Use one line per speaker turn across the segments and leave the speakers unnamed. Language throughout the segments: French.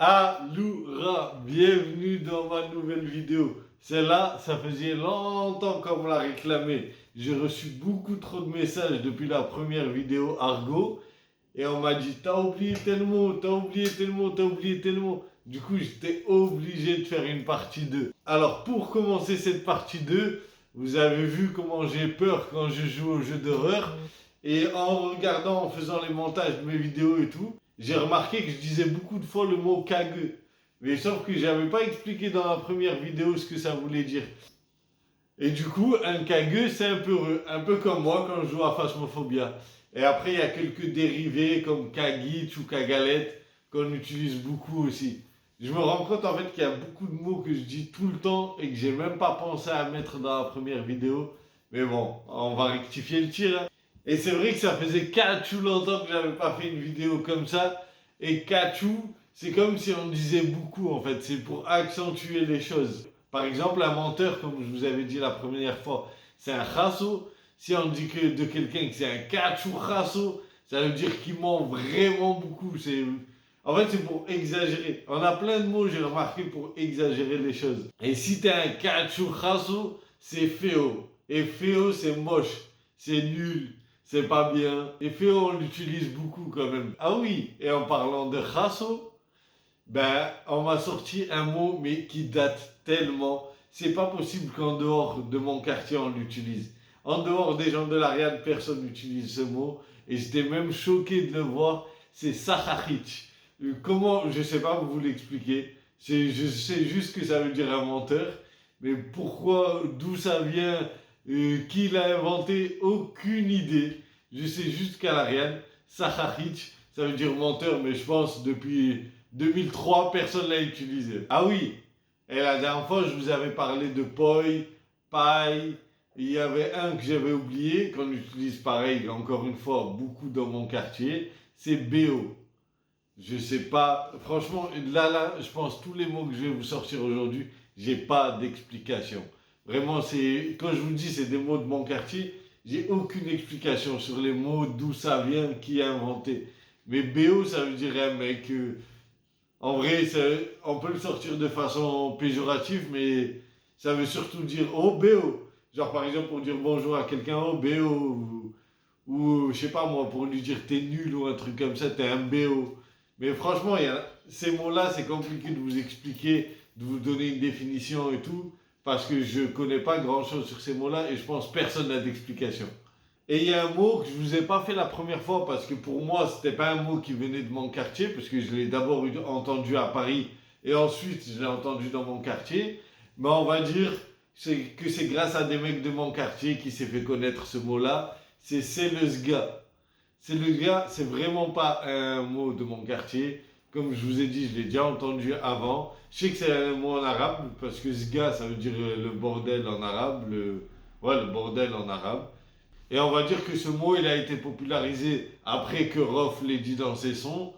Aloura, bienvenue dans ma nouvelle vidéo. Celle-là, ça faisait longtemps qu'on me l'a réclamé. J'ai reçu beaucoup trop de messages depuis la première vidéo Argo. Et on m'a dit, t'as oublié tel mot, t'as oublié tel mot, t'as oublié tel mot. Du coup, j'étais obligé de faire une partie 2. Alors, pour commencer cette partie 2, vous avez vu comment j'ai peur quand je joue aux jeux d'horreur. Et en regardant, en faisant les montages de mes vidéos et tout, j'ai remarqué que je disais beaucoup de fois le mot kage. Mais sauf que j'avais pas expliqué dans la première vidéo ce que ça voulait dire. Et du coup, un kage, c'est un peu comme moi quand je joue à Phasmophobia. Et après, il y a quelques dérivés comme kagit ou kagalette qu'on utilise beaucoup aussi. Je me rends compte en fait qu'il y a beaucoup de mots que je dis tout le temps et que j'ai même pas pensé à mettre dans la première vidéo. Mais bon, on va rectifier le tir, hein. Et c'est vrai que ça faisait cachou longtemps que j'avais pas fait une vidéo comme ça. Et cachou, c'est comme si on disait beaucoup en fait. C'est pour accentuer les choses. Par exemple, un menteur, comme je vous avais dit la première fois, c'est un chasso. Si on dit que de quelqu'un que c'est un cachou chasso, ça veut dire qu'il ment vraiment beaucoup. En fait, c'est pour exagérer. On a plein de mots, j'ai remarqué, pour exagérer les choses. Et si t'es un cachou chasso, c'est feo. Et feo, c'est moche. C'est nul. C'est pas bien. Et feo, on l'utilise beaucoup quand même. Ah oui, et en parlant de chasso, ben, on m'a sorti un mot, mais qui date tellement. C'est pas possible qu'en dehors de mon quartier, on l'utilise. En dehors des gens de l'Ariane, personne n'utilise ce mot. Et j'étais même choqué de le voir. C'est Saharic. Comment, je sais pas vous l'expliquer. Je sais juste que ça veut dire un menteur. Mais pourquoi, d'où ça vient, qui l'a inventé, aucune idée. Je sais juste qu'à l'Ariane, Saharic, ça veut dire menteur, mais je pense depuis 2003, personne l'a utilisé. Ah oui, et la dernière fois, je vous avais parlé de poi, paille. Il y avait un que j'avais oublié, qu'on utilise pareil, encore une fois, beaucoup dans mon quartier, c'est BO. Je sais pas, franchement, là, je pense tous les mots que je vais vous sortir aujourd'hui, j'ai pas d'explication. Vraiment, quand je vous dis c'est des mots de mon quartier, j'ai aucune explication sur les mots, d'où ça vient, qui a inventé. Mais BO, ça veut dire un mec, en vrai, on peut le sortir de façon péjorative, mais ça veut surtout dire oh BO. Genre par exemple pour dire bonjour à quelqu'un, oh BO, ou je sais pas moi, pour lui dire t'es nul ou un truc comme ça, t'es un BO. Mais franchement, ces mots-là, c'est compliqué de vous expliquer, de vous donner une définition et tout, parce que je connais pas grand-chose sur ces mots-là et je pense que personne n'a d'explication. Et il y a un mot que je vous ai pas fait la première fois parce que pour moi, c'était pas un mot qui venait de mon quartier, parce que je l'ai d'abord entendu à Paris et ensuite je l'ai entendu dans mon quartier. Mais on va dire que c'est grâce à des mecs de mon quartier qui s'est fait connaître ce mot-là. C'est le sga. C'est le gars, c'est vraiment pas un mot de mon quartier. Comme je vous ai dit, je l'ai déjà entendu avant. Je sais que c'est un mot en arabe, parce que sga, ça veut dire le bordel en arabe. Ouais, le bordel en arabe. Et on va dire que ce mot, il a été popularisé après que Rof l'ait dit dans ses sons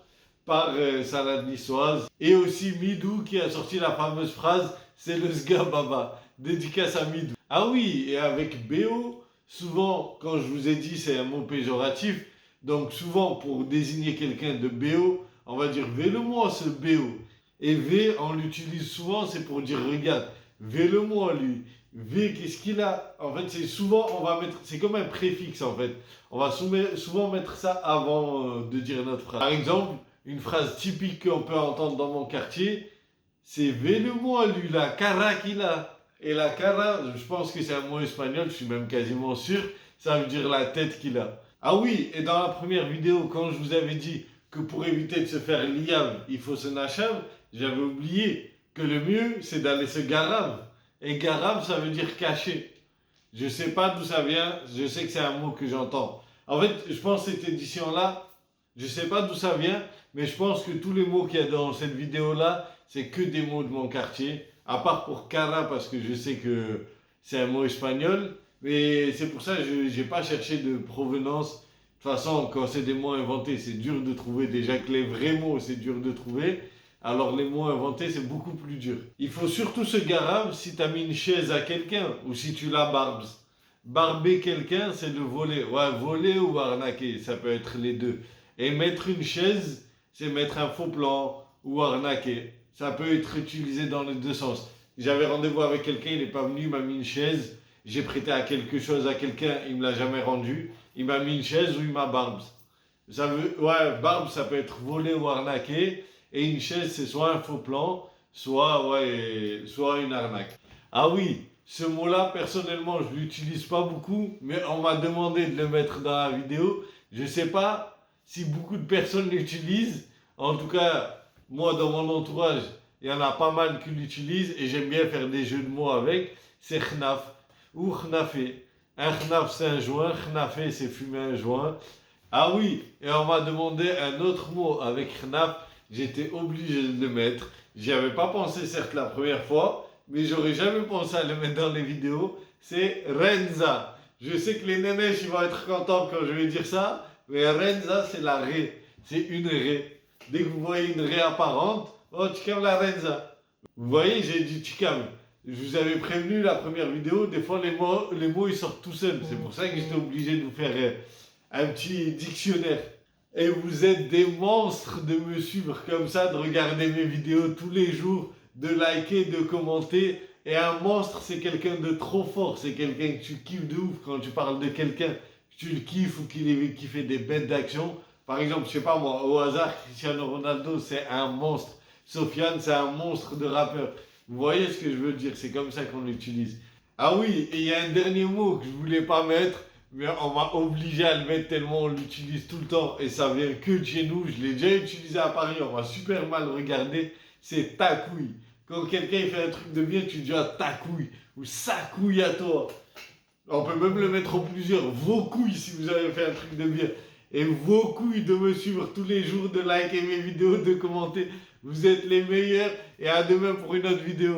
par Salade Niçoise. Et aussi Midou qui a sorti la fameuse phrase c'est le sga baba. Dédicace à Midou. Ah oui, et avec BO, souvent, quand je vous ai dit c'est un mot péjoratif, donc souvent pour désigner quelqu'un de BO, on va dire V-le-moi ce BO. Et V, on l'utilise souvent, c'est pour dire regarde, V-le-moi lui. V, qu'est-ce qu'il a? En fait, c'est souvent, on va mettre, c'est comme un préfixe en fait. On va souvent mettre ça avant de dire notre phrase. Par exemple, une phrase typique qu'on peut entendre dans mon quartier, c'est V-le-moi lui, la cara qu'il a. Et la cara, je pense que c'est un mot espagnol, je suis même quasiment sûr, ça veut dire la tête qu'il a. Ah oui, et dans la première vidéo, quand je vous avais dit que pour éviter de se faire liam, il faut se nacham, j'avais oublié que le mieux, c'est d'aller se garam. Et garam, ça veut dire cacher. Je sais pas d'où ça vient, je sais que c'est un mot que j'entends. En fait, je pense que cette édition-là, je sais pas d'où ça vient, mais je pense que tous les mots qu'il y a dans cette vidéo-là, c'est que des mots de mon quartier. À part pour cara, parce que je sais que c'est un mot espagnol. Mais c'est pour ça que je n'ai pas cherché de provenance. De toute façon, quand c'est des mots inventés, c'est dur de trouver. Déjà que les vrais mots, c'est dur de trouver. Alors les mots inventés, c'est beaucoup plus dur. Il faut surtout se garer si tu as mis une chaise à quelqu'un ou si tu la barbes. Barber quelqu'un, c'est le voler. Ouais, voler ou arnaquer, ça peut être les deux. Et mettre une chaise, c'est mettre un faux plan ou arnaquer. Ça peut être utilisé dans les deux sens. J'avais rendez-vous avec quelqu'un, il n'est pas venu, il m'a mis une chaise. J'ai prêté à quelque chose à quelqu'un, il ne me l'a jamais rendu. Il m'a mis une chaise ou il m'a barbs. Ouais, barbe, ça peut être volé ou arnaqué. Et une chaise, c'est soit un faux plan, soit une arnaque. Ah oui, ce mot-là, personnellement, je ne l'utilise pas beaucoup, mais on m'a demandé de le mettre dans la vidéo. Je ne sais pas si beaucoup de personnes l'utilisent. En tout cas, moi, dans mon entourage, il y en a pas mal qui l'utilisent et j'aime bien faire des jeux de mots avec. C'est khnaf ou khnafé. Un khnaf, c'est un joint. Khnafé, c'est fumer un joint. Ah oui, et on m'a demandé un autre mot avec khnaf. J'étais obligé de le mettre. J'y avais pas pensé, certes, la première fois, mais j'aurais jamais pensé à le mettre dans les vidéos. C'est Renza. Je sais que les nénèches, ils vont être contents quand je vais dire ça, mais Renza, c'est la raie. C'est une raie. Dès que vous voyez une raie apparente, oh, tu calmes la Renza. Vous voyez, j'ai dit tu calmes. Je vous avais prévenu la première vidéo, des fois les mots ils sortent tout seuls. C'est pour ça que j'étais obligé de vous faire un petit dictionnaire. Et vous êtes des monstres de me suivre comme ça, de regarder mes vidéos tous les jours, de liker, de commenter. Et un monstre, c'est quelqu'un de trop fort. C'est quelqu'un que tu kiffes de ouf quand tu parles de quelqu'un. Tu le kiffes ou qui fait des bêtes d'action. Par exemple, je sais pas moi, au hasard, Cristiano Ronaldo, c'est un monstre. Sofiane, c'est un monstre de rappeur. Vous voyez ce que je veux dire? C'est comme ça qu'on l'utilise. Ah oui, et il y a un dernier mot que je voulais pas mettre. Mais on m'a obligé à le mettre tellement on l'utilise tout le temps et ça vient que de chez nous. Je l'ai déjà utilisé à Paris, on m'a super mal regardé. C'est ta couille. Quand quelqu'un fait un truc de bien, tu dis ah, ta couille ou sa couille à toi. On peut même le mettre en plusieurs. Vos couilles si vous avez fait un truc de bien. Et vos couilles de me suivre tous les jours, de liker mes vidéos, de commenter. Vous êtes les meilleurs et à demain pour une autre vidéo.